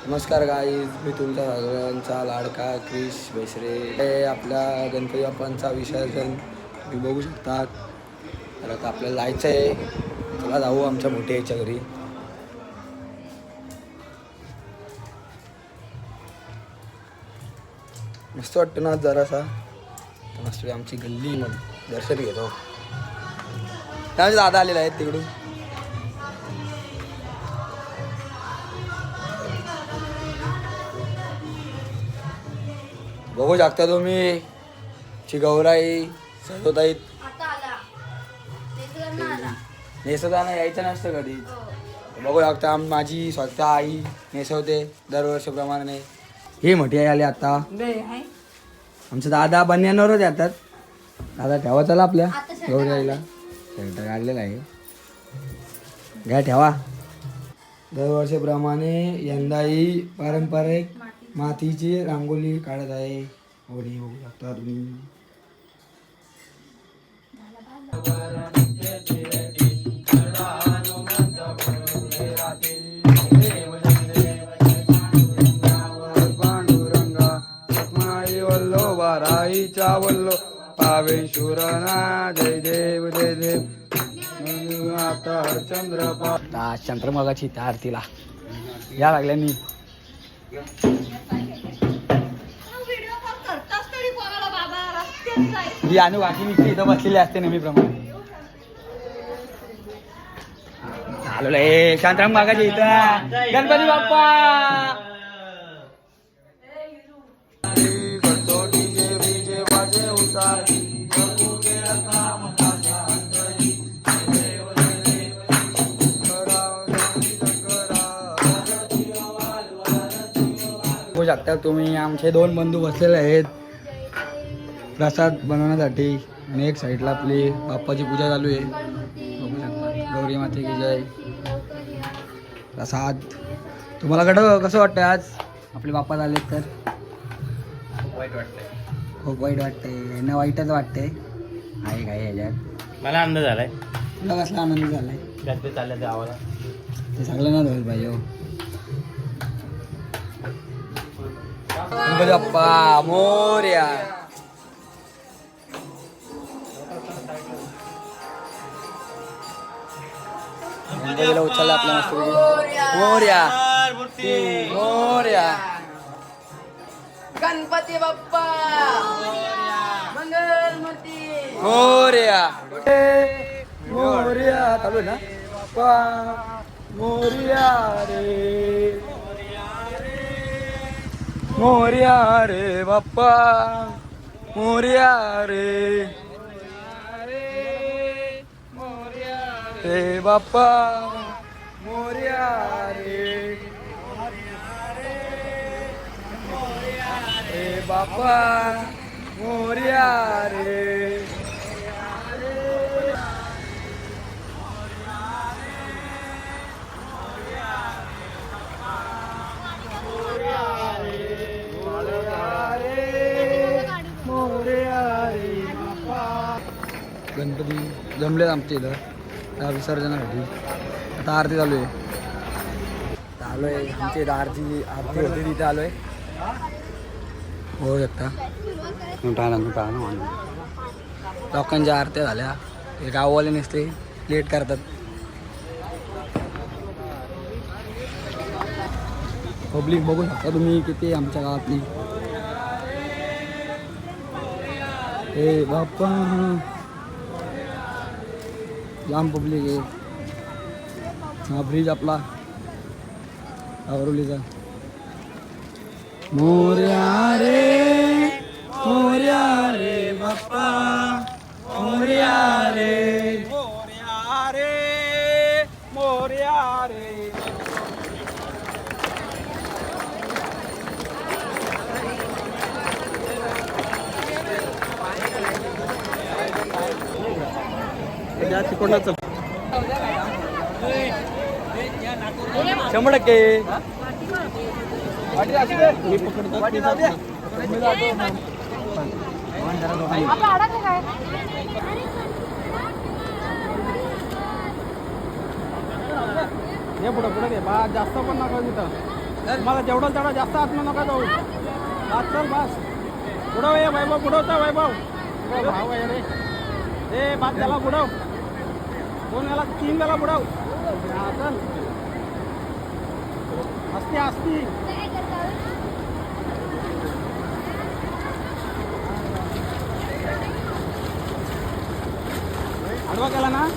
नमस्कार गाईज, मी तुमचा सगळ्यांचा लाडका क्रिश बेसरे. हे आपल्या गणपती बाप्पांचा विसर्जन तुम्ही बघू शकता. तर आता आपल्याला जायचं आहे. चला जाऊ आमच्या मोठ्या याच्या घरी. मस्त वाटतं ना जरासा. मस्त आमची गल्ली मग दर्शन घेतो. त्यामध्ये दादा आलेले आहेत तिकडून. बघू शकता तुम्ही गौराई सजवताईत. नेसवताना यायचं नसतं कधी. बघू शकता माझी स्वतः आई नेसवते दरवर्षीप्रमाणे. हे मोठी आई आली आता. आमचे दादा बन्यांवरच येतात. दादा ठेवा चला आपल्या गौरी आईला. शर्ट काढलेला आहे, घ्या ठेवा. दरवर्षीप्रमाणे यंदाही पारंपरिक मातीची रांगोळी काढत आहे. होडी बघू शकता तुम्ही. पांडुरंगा माई वल्लो बाराईच्या वल्लो पावेश्वरना जय देव जय देव. आता चंद्रपा चंद्रमगाची त्या आरतीला या लागल्यानी. ही आणि बाकी मी इथं बसलेली असते नेहमीप्रमाणे. आलो हे शांताराम बागाच्या इथं गणपती बाप्पा. बघू शकता तुम्ही आमचे दोन बंधू बसलेले आहेत प्रसाद बनवण्यासाठी. आणि एक साईडला आपली बाप्पाची पूजा चालू आहे. बघू शकता गौरी माते की जय. प्रसाद तुम्हाला कसं वाटतं आज आपले बाप्पा झाले तर? वाईट वाटतंय, खूप वाईट वाटतंय ना? वाईटच वाटतंय आहे काय ह्याच्यात? मला आनंद झालाय. तुला कसला आनंद झालाय? गणपती चालले ते आवाला ते सगळ्यांना होईल पाहिजे. हो गणपती बाप्पा मोरया. गणपतीला उचलला आपला मस्त मोरया मोरया. गणपती बाप्पा मंगलमूर्ती मोरया मोरया. चालू आहे ना? बाप्पा मोरया रे मोरया रे बाप्पा मोरया रे रे बाप्पा मोरया रे रे बाप्पा मोरया रे. गणपती जमलेत आमच्या इथं त्या विसर्जनासाठी. आता आरती चालू आहे. आलो आहे आमच्या इथं आरती होती तिथे आलो आहे. होऊ शकता लोकांच्या आरत्या झाल्या. हे गाववाले नसते लेट करतात. पब्लिक बघू शकता तुम्ही किती आमच्या गावातली. हे बाप्पा जाम पब्लिक आहे. हा ब्रिज आपला आवरोलीचा. मोरया रे बाप्पा मोरया रे मोरया रे मोरया रे. कोणाचं 100% मी पकडतो. हे पुढे पुढे घे बा, जास्त पण नका तिथं. मला जेवढं तेवढं जास्त आत्मा नका जाऊ आज चल बस बुडव ये वैभव बुडवता वैभव भाव आहे रे ए बात त्याला बुडव 2 वेळा 3 वेळा बुडव हा चल असती असती आडवा केला ना